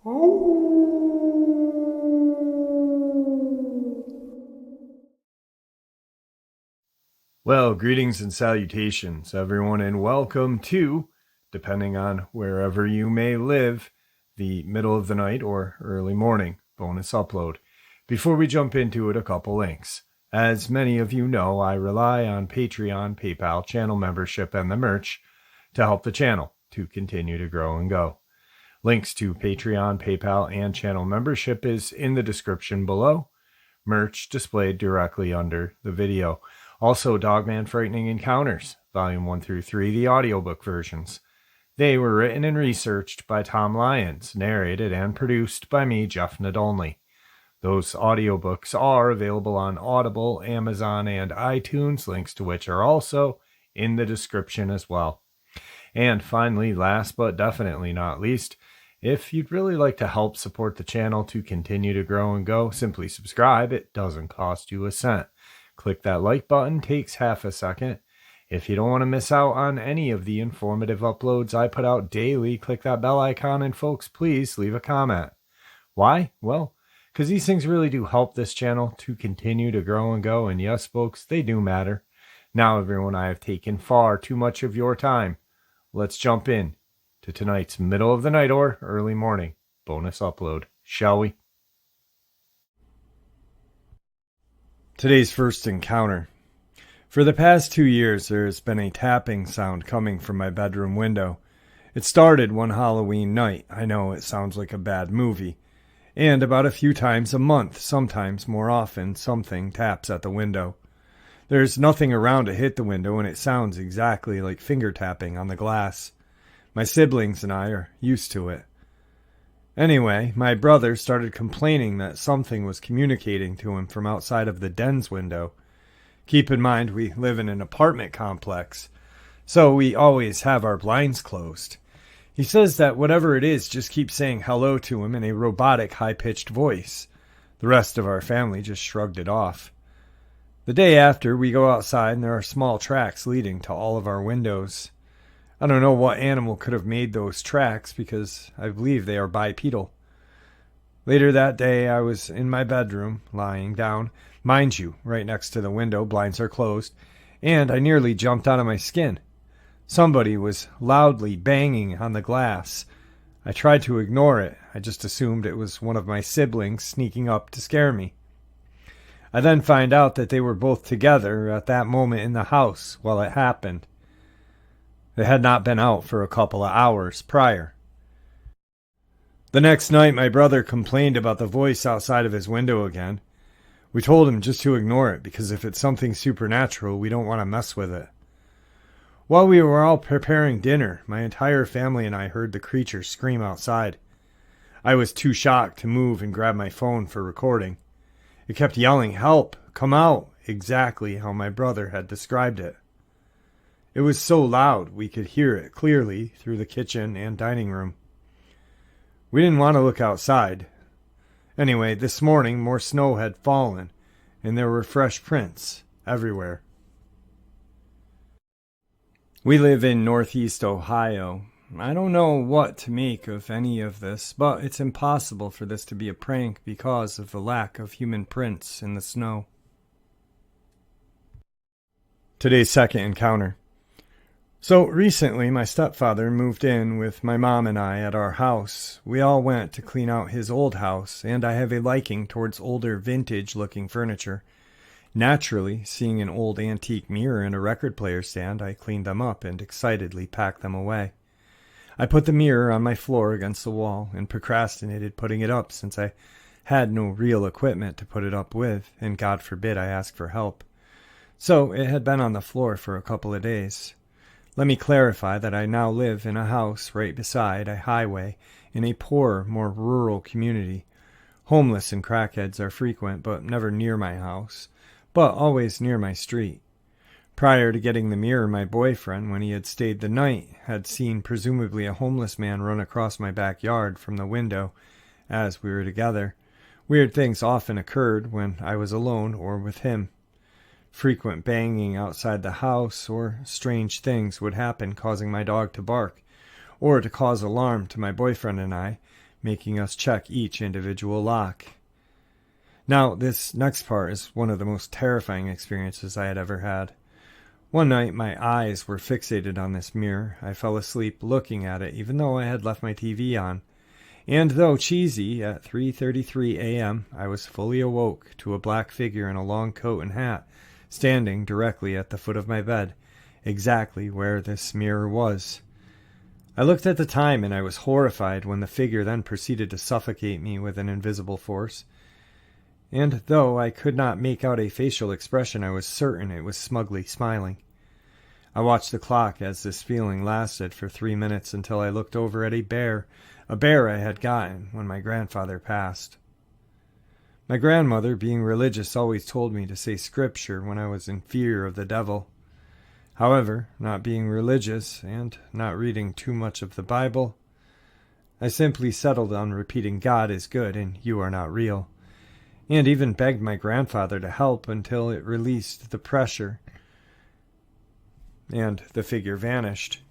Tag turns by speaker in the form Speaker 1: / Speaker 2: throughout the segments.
Speaker 1: Well, greetings and salutations, everyone, and welcome to, depending on wherever you may live, the middle of the night or early morning bonus upload. Before we jump into it, a couple links. As many of you know, I rely on Patreon, PayPal, channel membership, and the merch to help the channel to continue to grow and go. Links to Patreon, PayPal, and channel membership is in the description below. Merch displayed directly under the video. Also, Dogman Frightening Encounters, Volume 1 through 3, the audiobook versions. They were written and researched by Tom Lyons, narrated and produced by me, Jeff Nadolny. Those audiobooks are available on Audible, Amazon, and iTunes, links to which are also in the description as well. And finally, last but definitely not least, if you'd really like to help support the channel to continue to grow and go, simply subscribe. It doesn't cost you a cent. Click that like button, takes half a second. If you don't want to miss out on any of the informative uploads I put out daily, click that bell icon, and folks, please leave a comment. Why? Well, because these things really do help this channel to continue to grow and go, and yes, folks, they do matter. Now, everyone, I have taken far too much of your time. Let's jump in to tonight's middle of the night or early morning bonus upload, shall we? Today's first encounter. For the past 2 years, there has been a tapping sound coming from my bedroom window. It started one Halloween night. I know it sounds like a bad movie. And about a few times a month, sometimes more often, something taps at the window. There's nothing around to hit the window, and it sounds exactly like finger tapping on the glass. My siblings and I are used to it. Anyway, my brother started complaining that something was communicating to him from outside of the den's window. Keep in mind, we live in an apartment complex, so we always have our blinds closed. He says that whatever it is just keeps saying hello to him in a robotic, high-pitched voice. The rest of our family just shrugged it off. The day after, we go outside and there are small tracks leading to all of our windows. I don't know what animal could have made those tracks because I believe they are bipedal. Later that day, I was in my bedroom, lying down, mind you, right next to the window, blinds are closed, and I nearly jumped out of my skin. Somebody was loudly banging on the glass. I tried to ignore it. I just assumed it was one of my siblings sneaking up to scare me. I then find out that they were both together at that moment in the house while it happened. They had not been out for a couple of hours prior. The next night, my brother complained about the voice outside of his window again. We told him just to ignore it because if it's something supernatural, we don't want to mess with it. While we were all preparing dinner, my entire family and I heard the creature scream outside. I was too shocked to move and grab my phone for recording. It kept yelling, "Help! Come out!" exactly how my brother had described it. It was so loud we could hear it clearly through the kitchen and dining room. We didn't want to look outside. Anyway, this morning more snow had fallen, and there were fresh prints everywhere. We live in Northeast Ohio. I don't know what to make of any of this, but it's impossible for this to be a prank because of the lack of human prints in the snow. Today's second encounter. So recently, my stepfather moved in with my mom and I at our house. We all went to clean out his old house, and I have a liking towards older vintage-looking furniture. Naturally, seeing an old antique mirror and a record player stand, I cleaned them up and excitedly packed them away. I put the mirror on my floor against the wall and procrastinated putting it up since I had no real equipment to put it up with, and God forbid I ask for help. So it had been on the floor for a couple of days. Let me clarify that I now live in a house right beside a highway in a poorer, more rural community. Homeless and crackheads are frequent, but never near my house, but always near my street. Prior to getting the mirror, my boyfriend, when he had stayed the night, had seen presumably a homeless man run across my backyard from the window as we were together. Weird things often occurred when I was alone or with him. Frequent banging outside the house or strange things would happen, causing my dog to bark or to cause alarm to my boyfriend and I, making us check each individual lock. Now, this next part is one of the most terrifying experiences I had ever had. One night, my eyes were fixated on this mirror. I fell asleep looking at it, even though I had left my TV on. And though cheesy, at 3:33 a.m., I was fully awoke to a black figure in a long coat and hat, standing directly at the foot of my bed, exactly where this mirror was. I looked at the time and I was horrified when the figure then proceeded to suffocate me with an invisible force. And though I could not make out a facial expression, I was certain it was smugly smiling. I watched the clock as this feeling lasted for 3 minutes until I looked over at a bear I had gotten when my grandfather passed. My grandmother, being religious, always told me to say scripture when I was in fear of the devil. However, not being religious and not reading too much of the Bible, I simply settled on repeating God is good and you are not real, and even begged my grandfather to help until it released the pressure and the figure vanished.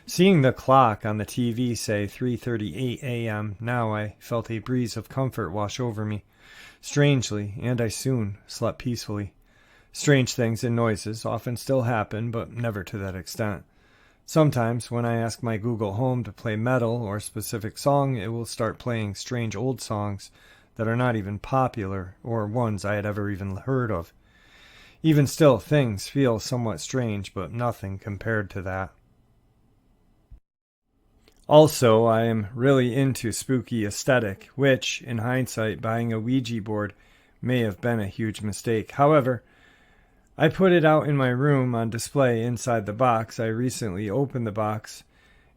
Speaker 1: Seeing the clock on the TV say 3:38 a.m., now I felt a breeze of comfort wash over me, strangely, and I soon slept peacefully. Strange things and noises often still happen, but never to that extent. Sometimes, when I ask my Google Home to play metal or a specific song, it will start playing strange old songs that are not even popular or ones I had ever even heard of. Even still, things feel somewhat strange, but nothing compared to that. Also, I am really into spooky aesthetic, which, in hindsight, buying a Ouija board may have been a huge mistake. However, I put it out in my room on display inside the box. I recently opened the box,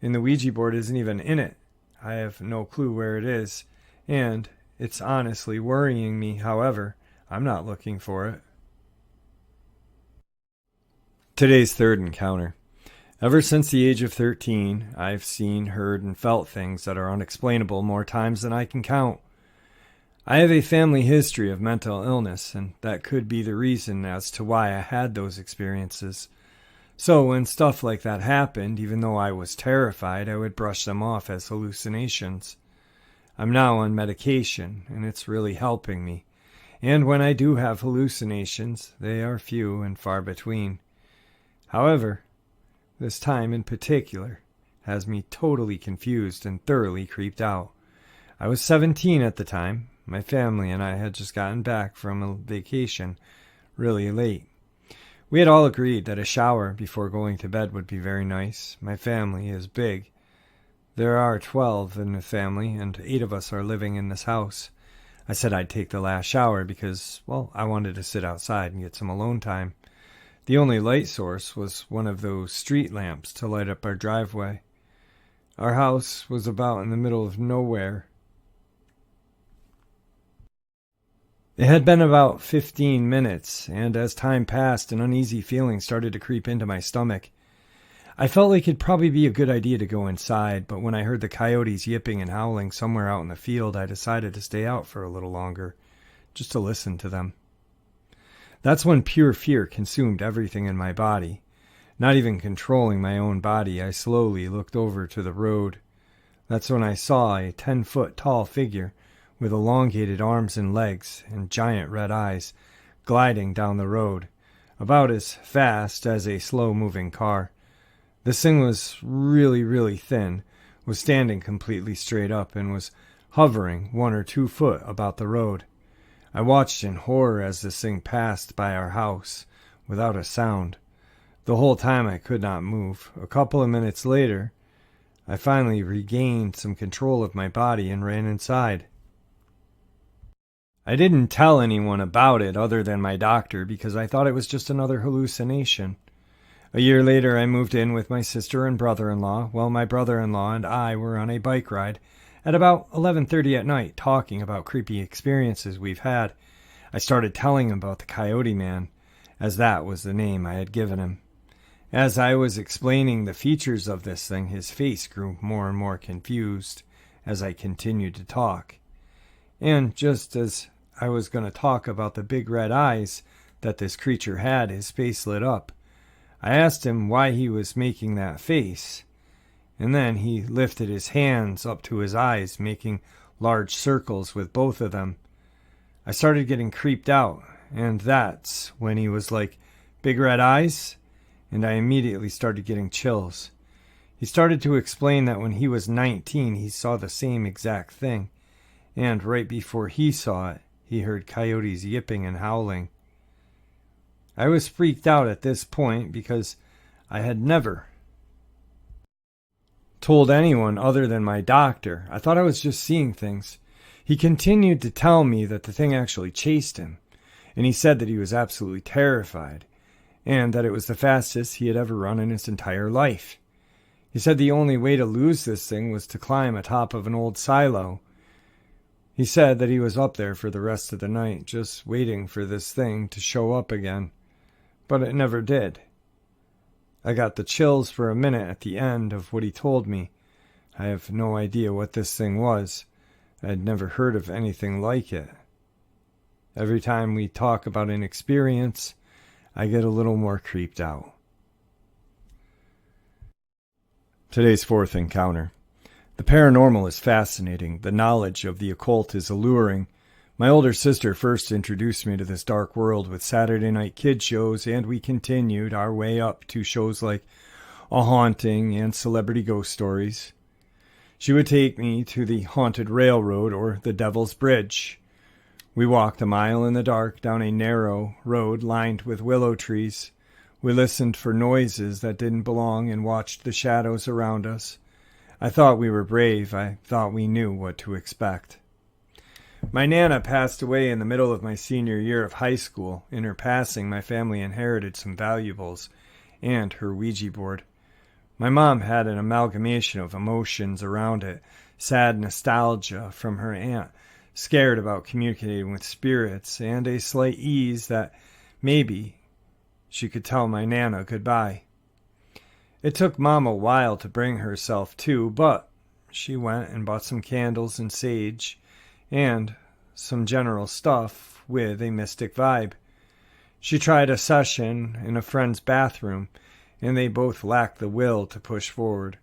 Speaker 1: and the Ouija board isn't even in it. I have no clue where it is, and it's honestly worrying me. However, I'm not looking for it. Today's third encounter. Ever since the age of 13, I've seen, heard, and felt things that are unexplainable more times than I can count. I have a family history of mental illness, and that could be the reason as to why I had those experiences. So when stuff like that happened, even though I was terrified, I would brush them off as hallucinations. I'm now on medication, and it's really helping me. And when I do have hallucinations, they are few and far between. However, this time in particular has me totally confused and thoroughly creeped out. I was 17 at the time. My family and I had just gotten back from a vacation really late. We had all agreed that a shower before going to bed would be very nice. My family is big. There are 12 in the family, and 8 of us are living in this house. I said I'd take the last shower because, well, I wanted to sit outside and get some alone time. The only light source was one of those street lamps to light up our driveway. Our house was about in the middle of nowhere. It had been about 15 minutes, and as time passed, an uneasy feeling started to creep into my stomach. I felt like it'd probably be a good idea to go inside, but when I heard the coyotes yipping and howling somewhere out in the field, I decided to stay out for a little longer, just to listen to them. That's when pure fear consumed everything in my body. Not even controlling my own body, I slowly looked over to the road. That's when I saw a 10-foot tall figure with elongated arms and legs and giant red eyes gliding down the road, about as fast as a slow-moving car. This thing was really, really thin, was standing completely straight up, and was hovering 1 or 2 foot about the road. I watched in horror as this thing passed by our house, without a sound. The whole time I could not move. A couple of minutes later, I finally regained some control of my body and ran inside. I didn't tell anyone about it other than my doctor because I thought it was just another hallucination. A year later, I moved in with my sister and brother-in-law, while my brother-in-law and I were on a bike ride at about 11:30 at night, talking about creepy experiences we've had. I started telling him about the Coyote Man, as that was the name I had given him. As I was explaining the features of this thing, his face grew more and more confused as I continued to talk. And just as I was going to talk about the big red eyes that this creature had, his face lit up. I asked him why he was making that face, and then he lifted his hands up to his eyes, making large circles with both of them. I started getting creeped out, and that's when he was like, "Big red eyes?" And I immediately started getting chills. He started to explain that when he was 19, he saw the same exact thing, and right before he saw it, he heard coyotes yipping and howling. I was freaked out at this point because I had never told anyone other than my doctor. I thought I was just seeing things. He continued to tell me that the thing actually chased him, and he said that he was absolutely terrified, and that it was the fastest he had ever run in his entire life. He said the only way to lose this thing was to climb atop of an old silo. He said that he was up there for the rest of the night, just waiting for this thing to show up again. But it never did. I got the chills for a minute at the end of what he told me. I have no idea what this thing was. I had never heard of anything like it. Every time we talk about an experience, I get a little more creeped out. Today's fourth encounter. The paranormal is fascinating. The knowledge of the occult is alluring. My older sister first introduced me to this dark world with Saturday night kid shows, and we continued our way up to shows like A Haunting and Celebrity Ghost Stories. She would take me to the Haunted Railroad or the Devil's Bridge. We walked a mile in the dark down a narrow road lined with willow trees. We listened for noises that didn't belong and watched the shadows around us. I thought we were brave. I thought we knew what to expect. My Nana passed away in the middle of my senior year of high school. In her passing, my family inherited some valuables and her Ouija board. My mom had an amalgamation of emotions around it. Sad nostalgia from her aunt, scared about communicating with spirits, and a slight ease that maybe she could tell my Nana goodbye. It took Mom a while to bring herself to, but she went and bought some candles and sage and some general stuff with a mystic vibe. She tried a session in a friend's bathroom, and they both lacked the will to push forward.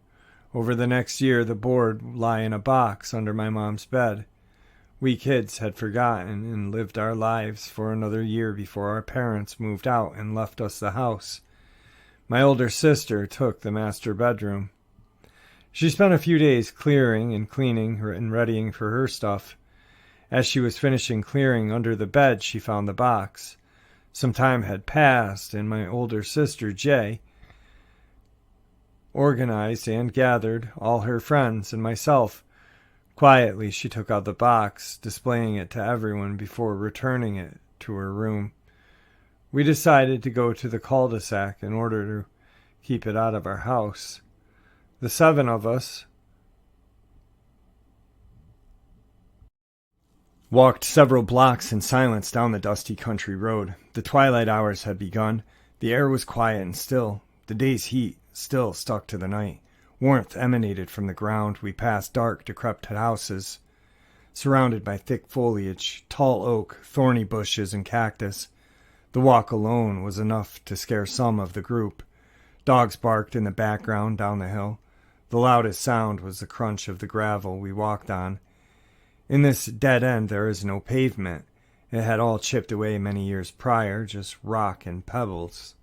Speaker 1: Over the next year, the board lay in a box under my mom's bed. We kids had forgotten and lived our lives for another year before our parents moved out and left us the house. My older sister took the master bedroom. She spent a few days clearing and cleaning and readying for her stuff. As she was finishing clearing under the bed, she found the box. Some time had passed, and my older sister, Jay, organized and gathered all her friends and myself. Quietly, she took out the box, displaying it to everyone before returning it to her room. We decided to go to the cul-de-sac in order to keep it out of our house. The 7 of us walked several blocks in silence down the dusty country road. The twilight hours had begun. The air was quiet and still. The day's heat still stuck to the night. Warmth emanated from the ground. We passed dark, decrepit houses, surrounded by thick foliage, tall oak, thorny bushes, and cactus. The walk alone was enough to scare some of the group. Dogs barked in the background down the hill. The loudest sound was the crunch of the gravel we walked on. In this dead end there is no pavement. It had all chipped away many years prior, just rock and pebbles.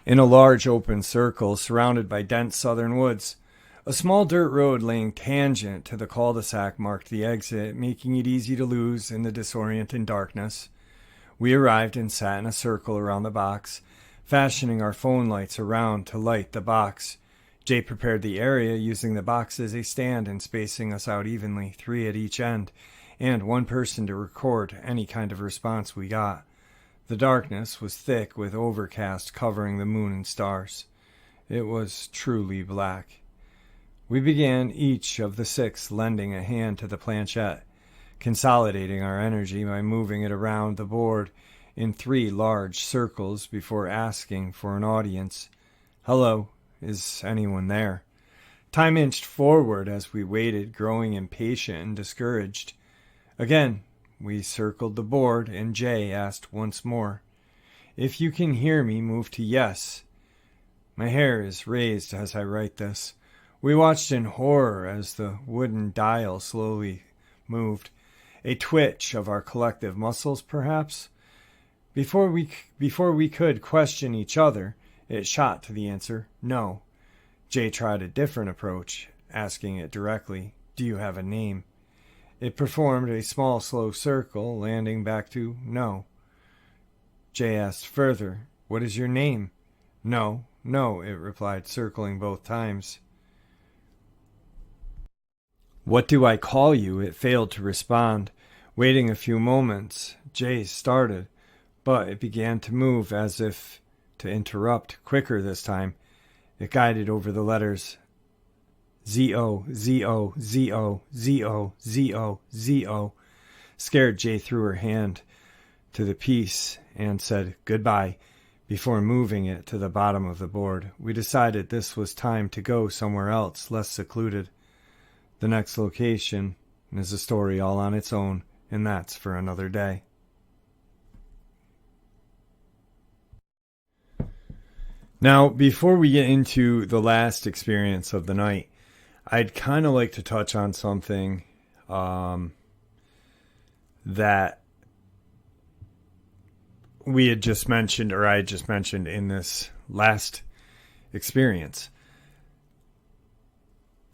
Speaker 1: In a large open circle surrounded by dense southern woods, a small dirt road laying tangent to the cul-de-sac marked the exit, making it easy to lose in the disorienting darkness. We arrived and sat in a circle around the box, fashioning our phone lights around to light the box. Jay prepared the area, using the box as a stand and spacing us out evenly, 3 at each end, and 1 person to record any kind of response we got. The darkness was thick with overcast covering the moon and stars. It was truly black. We began each of the 6 lending a hand to the planchette, consolidating our energy by moving it around the board in 3 large circles before asking for an audience. Hello. Is anyone there? Time inched forward as we waited, growing impatient and discouraged. Again, we circled the board, and Jay asked once more, "If you can hear me, move to yes." My hair is raised as I write this. We watched in horror as the wooden dial slowly moved. A twitch of our collective muscles, perhaps? Before we could question each other, it shot to the answer, no. Jay tried a different approach, asking it directly, do you have a name? It performed a small, slow circle, landing back to no. Jay asked further, what is your name? No, no, it replied, circling both times. What do I call you? It failed to respond. Waiting a few moments, Jay started, but it began to move as if to interrupt, quicker this time. It guided over the letters Z-O, Z-O, Z-O, Z-O, Z-O, Z-O. Scared, Jay threw her hand to the piece and said goodbye before moving it to the bottom of the board. We decided this was time to go somewhere else, less secluded. The next location is a story all on its own, and that's for another day. Now, before we get into the last experience of the night, I'd kind of like to touch on something that we had just mentioned, or I had just mentioned in this last experience.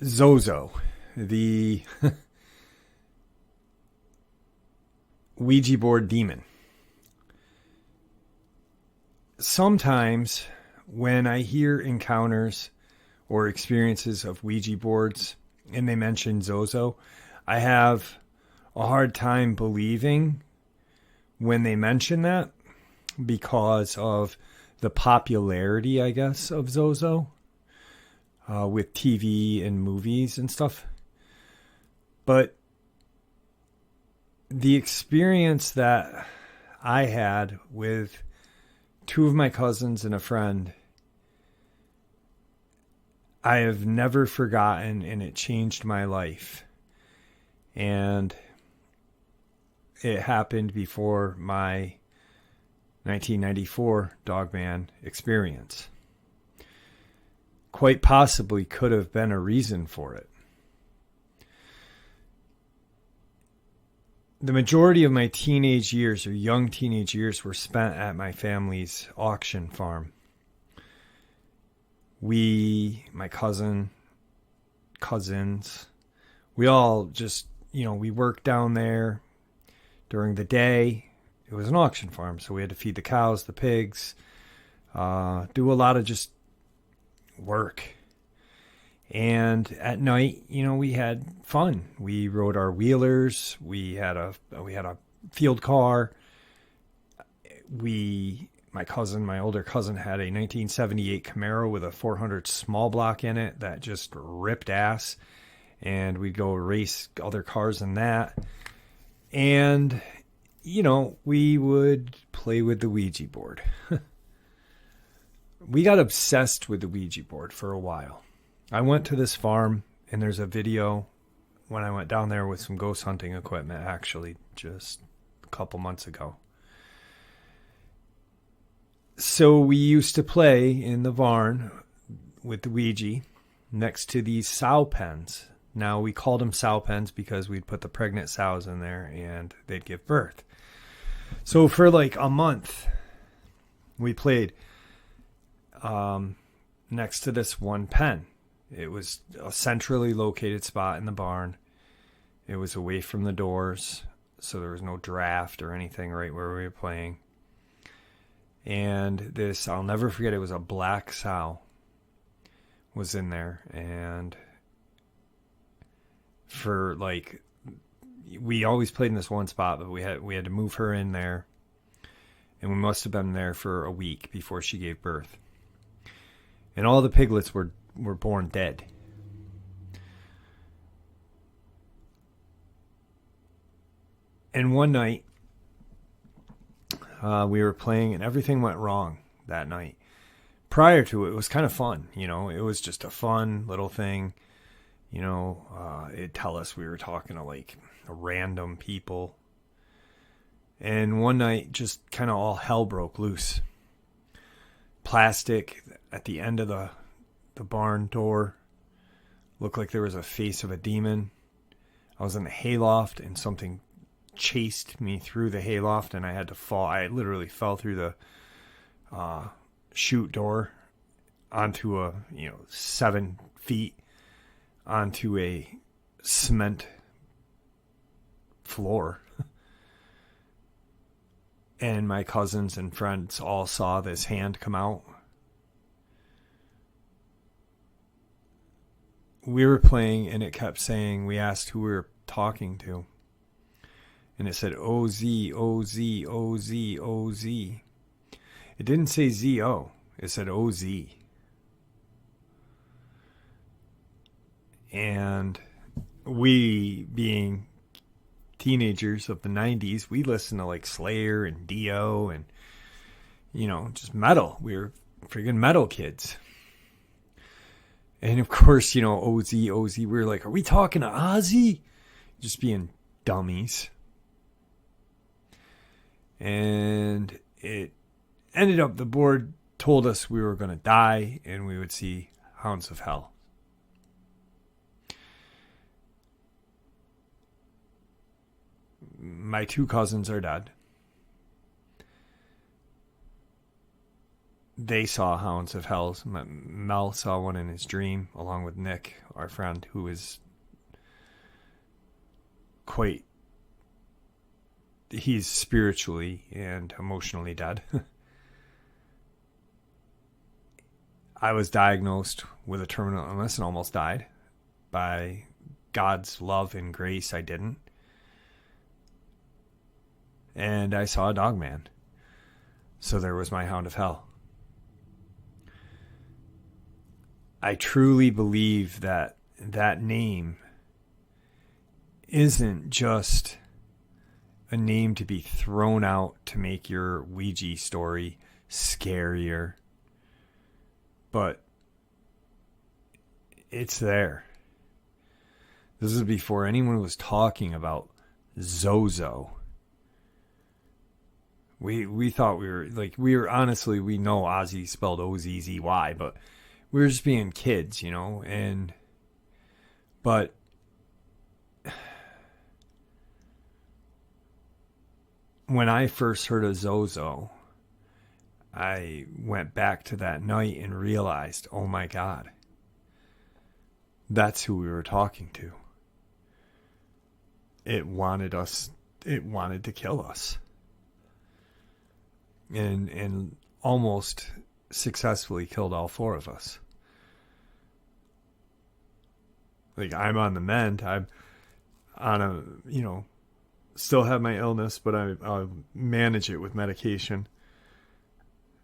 Speaker 1: Zozo, the Ouija board demon. Sometimes when I hear encounters or experiences of Ouija boards and they mention Zozo, I have a hard time believing when they mention that because of the popularity, I guess, of Zozo with TV and movies and stuff. But the experience that I had with two of my cousins and a friend, I have never forgotten, and it changed my life. And it happened before my 1994 Dogman experience. Quite possibly could have been a reason for it. The majority of my teenage years or young teenage years were spent at my family's auction farm. My cousins, we all just, we worked down there during the day. It was an auction farm, so we had to feed the cows, the pigs, do a lot of just work. And at night, we had fun. We rode our wheelers. We had a field car. My older cousin had a 1978 Camaro with a 400 small block in it that just ripped ass. And we'd go race other cars in that. And, we would play with the Ouija board. We got obsessed with the Ouija board for a while. I went to this farm, and there's a video when I went down there with some ghost hunting equipment, actually, just a couple months ago. So we used to play in the barn with the Ouija next to these sow pens. Now, we called them sow pens because we'd put the pregnant sows in there, and they'd give birth. So for like a month, we played next to this one pen. It was a centrally located spot in the barn. It was away from the doors, so there was no draft or anything right where we were playing. And this, I'll never forget, it was a black sow was in there. And for we always played in this one spot, but we had to move her in there. And we must have been there for a week before she gave birth. And all the piglets were born dead. And one night, we were playing and everything went wrong that night. Prior to it was kind of fun. It was just a fun little thing. It'd tell us we were talking to random people. And one night, just kind of all hell broke loose. plastic at the end of the barn door. Looked like there was a face of a demon. I was in the hayloft and something chased me through the hayloft and I had to fall. I literally fell through the chute door onto 7 feet onto a cement floor. And my cousins and friends all saw this hand come out. We were playing and it kept saying, we asked who we were talking to. And it said OZ, OZ, OZ, OZ. It didn't say ZO. It said OZ. And we, being teenagers of the 90s, we listened to like Slayer and Dio and, just metal. We were freaking metal kids. And of course, OZ, OZ, we were like, are we talking to Ozzy? Just being dummies. And it ended up, the board told us we were going to die and we would see Hounds of Hell. My 2 cousins are dead. They saw Hounds of Hell. Mel saw one in his dream, along with Nick, our friend, who is he's spiritually and emotionally dead. I was diagnosed with a terminal illness and almost died. By God's love and grace, I didn't. And I saw a Dogman. So there was my Hound of Hell. I truly believe that name isn't just a name to be thrown out to make your Ouija story scarier, but it's there. This is before anyone was talking about Zozo. We thought we were honestly, we know Ozzy spelled O-Z-Z-Y, but we were just being kids, but when I first heard of Zozo, I went back to that night and realized, oh my God, that's who we were talking to. It wanted to kill us. And almost successfully killed all 4 of us. Like, I'm on the mend. I'm on still have my illness, but I manage it with medication.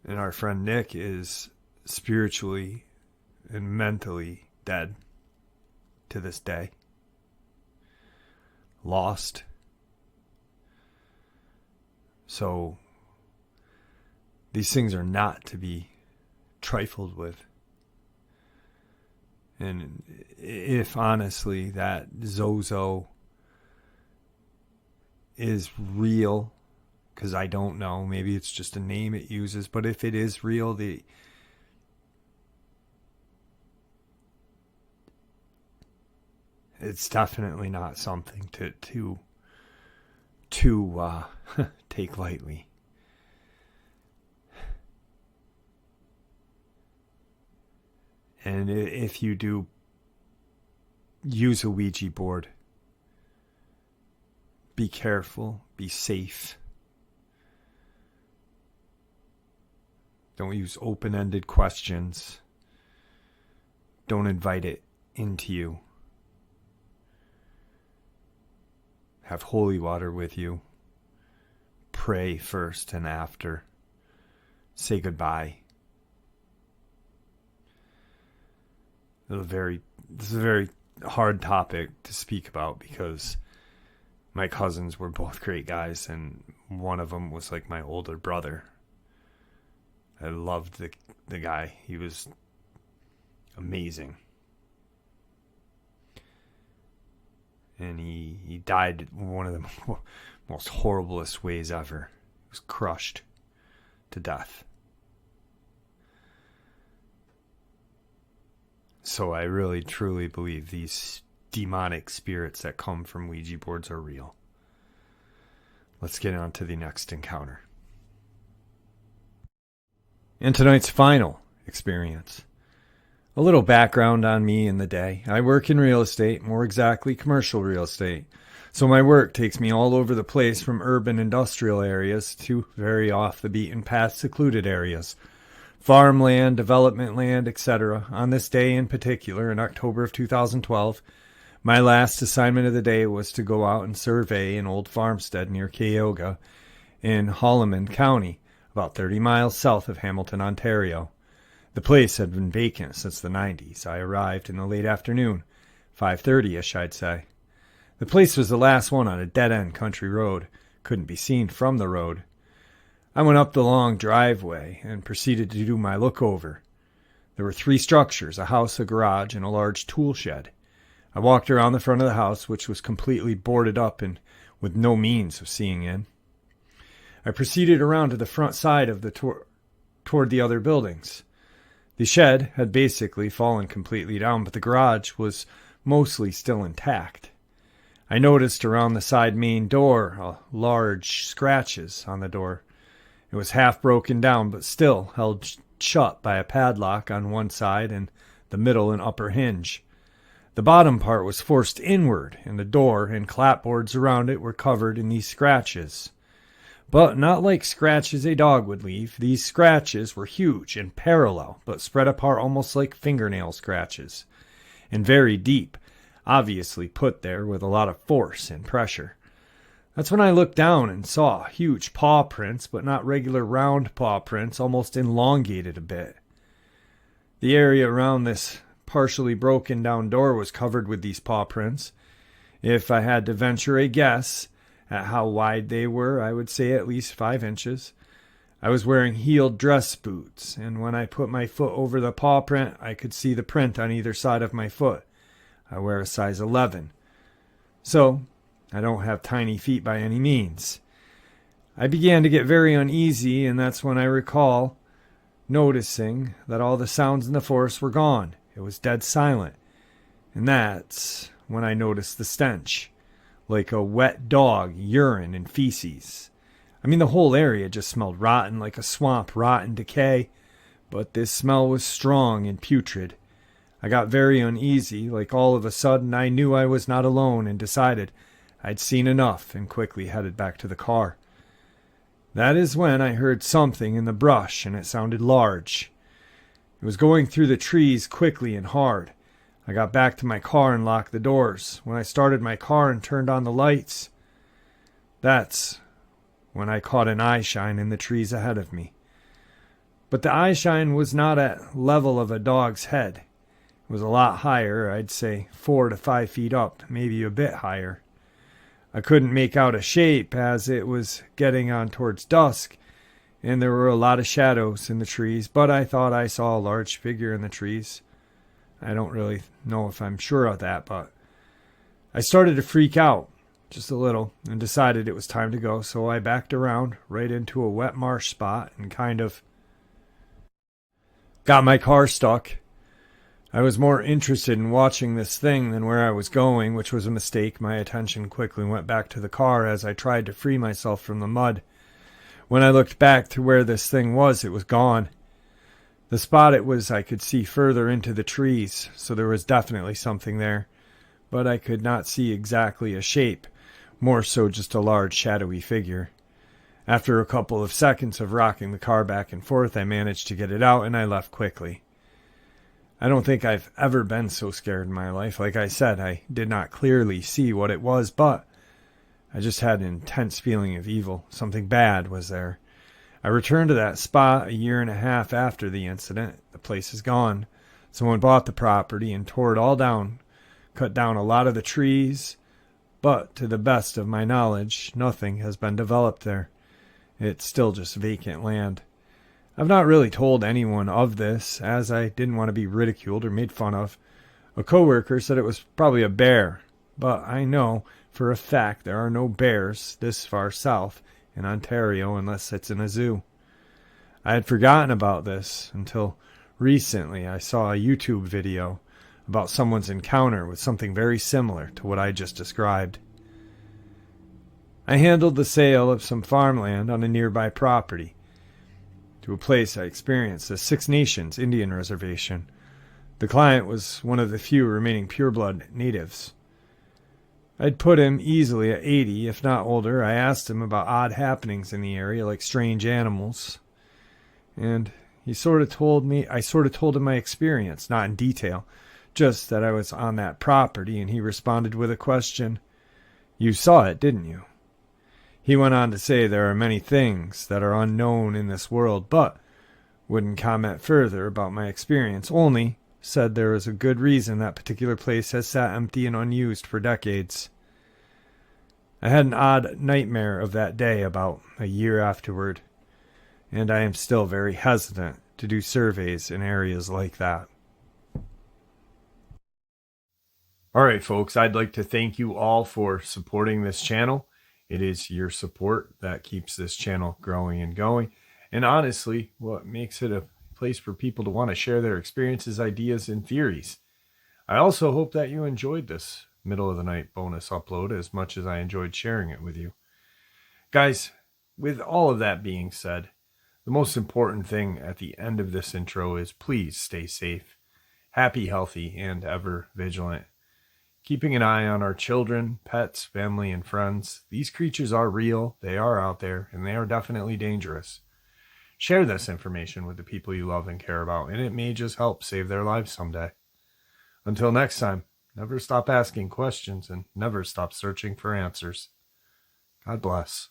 Speaker 1: And our friend Nick is spiritually and mentally dead to this day. Lost. So these things are not to be trifled with. And if honestly that Zozo is real, because I don't know, maybe it's just a name it uses, but if it is real, it's definitely not something to take lightly. And if you do use a Ouija board, be careful, be safe. Don't use open-ended questions. Don't invite it into you. Have holy water with you. Pray first and after. Say goodbye. This is a very hard topic to speak about because my cousins were both great guys, and one of them was like my older brother. I loved the guy. He was amazing. And he died one of the most horriblest ways ever. He was crushed to death. So I really truly believe these demonic spirits that come from Ouija boards are real. Let's get on to the next encounter. And tonight's final experience. A little background on me in the day. I work in real estate, more exactly commercial real estate. So my work takes me all over the place, from urban industrial areas to very off the beaten path secluded areas. Farmland, development land, etc. On this day in particular, in October of 2012, my last assignment of the day was to go out and survey an old farmstead near Coyote in Haldimand County, about 30 miles south of Hamilton, Ontario. The place had been vacant since the 90s. I arrived in the late afternoon, 5:30ish, I'd say. The place was the last one on a dead-end country road. Couldn't be seen from the road. I went up the long driveway and proceeded to do my look-over. There were 3 structures, a house, a garage, and a large tool shed. I walked around the front of the house, which was completely boarded up and with no means of seeing in. I proceeded around to the front side of the toward the other buildings. The shed had basically fallen completely down, but the garage was mostly still intact. I noticed around the side main door large scratches on the door. It was half broken down, but still held shut by a padlock on one side and the middle and upper hinge. The bottom part was forced inward, and the door and clapboards around it were covered in these scratches. But not like scratches a dog would leave. These scratches were huge and parallel, but spread apart almost like fingernail scratches, and very deep, obviously put there with a lot of force and pressure. That's when I looked down and saw huge paw prints, but not regular round paw prints, almost elongated a bit. The area around this partially broken down door was covered with these paw prints. If I had to venture a guess at how wide they were, I would say at least 5 inches. I was wearing heeled dress boots, and when I put my foot over the paw print, I could see the print on either side of my foot. I wear a size 11. So, I don't have tiny feet by any means. I began to get very uneasy, and that's when I recall noticing that all the sounds in the forest were gone. It was dead silent. And that's when I noticed the stench, like a wet dog, urine, and feces. I mean, the whole area just smelled rotten, like a swamp, rot and decay, but this smell was strong and putrid. I got very uneasy, like all of a sudden I knew I was not alone, and decided I'd seen enough, and quickly headed back to the car. That is when I heard something in the brush, and it sounded large. It was going through the trees quickly and hard. I got back to my car and locked the doors. When I started my car and turned on the lights, that's when I caught an eye shine in the trees ahead of me. But the eye shine was not at level of a dog's head. It was a lot higher, I'd say 4 to 5 feet up, maybe a bit higher. I couldn't make out a shape as it was getting on towards dusk, and there were a lot of shadows in the trees, but I thought I saw a large figure in the trees. I don't really know if I'm sure of that, but I started to freak out just a little and decided it was time to go, so I backed around right into a wet marsh spot and kind of got my car stuck. I was more interested in watching this thing than where I was going, which was a mistake. My attention quickly went back to the car as I tried to free myself from the mud. When I looked back to where this thing was, it was gone. The spot it was, I could see further into the trees, so there was definitely something there, but I could not see exactly a shape, more so just a large shadowy figure. After a couple of seconds of rocking the car back and forth, I managed to get it out, and I left quickly. I don't think I've ever been so scared in my life. Like I said, I did not clearly see what it was, but I just had an intense feeling of evil. Something bad was there. I returned to that spot a 1.5 years after the incident. The place is gone. Someone bought the property and tore it all down, cut down a lot of the trees, but to the best of my knowledge, nothing has been developed there. It's still just vacant land. I've not really told anyone of this, as I didn't want to be ridiculed or made fun of. A coworker said it was probably a bear, but I know for a fact there are no bears this far south in Ontario unless it's in a zoo. I had forgotten about this until recently I saw a YouTube video about someone's encounter with something very similar to what I just described. I handled the sale of some farmland on a nearby property to a place I experienced, a Six Nations Indian reservation. The client was one of the few remaining pureblood natives. I'd put him easily at 80, if not older. I asked him about odd happenings in the area, like strange animals. And I sort of told him my experience, not in detail, just that I was on that property, and he responded with a question. You saw it, didn't you? He went on to say there are many things that are unknown in this world, but wouldn't comment further about my experience, only said there was a good reason that particular place has sat empty and unused for decades. I had an odd nightmare of that day about a year afterward, and I am still very hesitant to do surveys in areas like that. All right, folks, I'd like to thank you all for supporting this channel. It is your support that keeps this channel growing and going. And honestly, what makes it a place for people to want to share their experiences, ideas, and theories. I also hope that you enjoyed this middle of the night bonus upload as much as I enjoyed sharing it with you. Guys, with all of that being said, the most important thing at the end of this intro is please stay safe, happy, healthy, and ever vigilant. Keeping an eye on our children, pets, family, and friends. These creatures are real, they are out there, and they are definitely dangerous. Share this information with the people you love and care about, and it may just help save their lives someday. Until next time, never stop asking questions and never stop searching for answers. God bless.